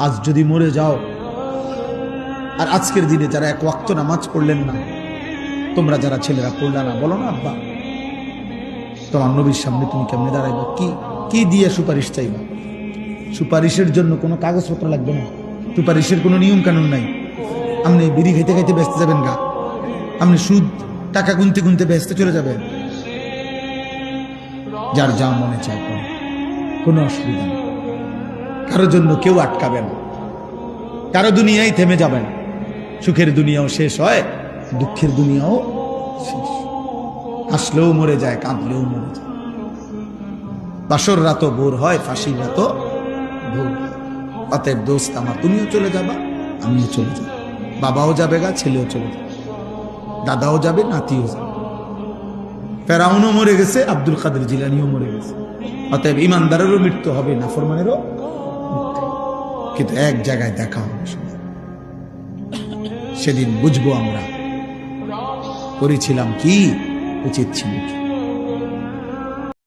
আজ যদি মরে যাও, আর আজকের দিনে যারা এক ওয়াক্ত নামাজ পড়লেন না, তোমরা যারা ছেলেরা পড়লা না, বলো না আব্বা তোমার নবীর সামনে তুমি কেমনে দাঁড়াইবা, কি দিয়ে সুপারিশ চাইবা? সুপারিশের জন্য কোনো কাগজপত্র লাগবে না, সুপারিশের কোনো নিয়ম কানুন নাই। আপনি বিড়ি খাইতে খাইতে ব্যস্ত যাবেন গা, আপনি সুদ টাকা গুনতে গুনতে ব্যস্ত চলে যাবেন। যার যা মনে চায় কোনো অসুবিধা নেই, কারোর জন্য কেউ আটকাবে না, কারো দুনিয়ায় থেমে যাবেন। সুখের দুনিয়াও শেষ হয়, দুঃখের দুনিয়াও শেষ। হাসলেও মরে যায়, কাঁদলেও মরে যায়। বাসর রাতও ভোর হয়, ফাঁসির রাতও ভোর। অতএব দোস্ত আমার, তুমিও চলে যাবা, আমিও চলে যাব, বাবাও যাবে গা, ছেলেও চলে যাবে, দাদাও যাবে, নাতিও যাবে। ফেরাউনও মরে গেছে, আব্দুল কাদের জিলানিও মরে গেছে। অতএব ইমানদারেরও মৃত্যু হবে, নাফরমানেরও মৃত্যু, কিন্তু এক জায়গায় দেখা হবে। সেদিন বুঝবো আমরা করেছিলাম কি, উচিত ছিল কি।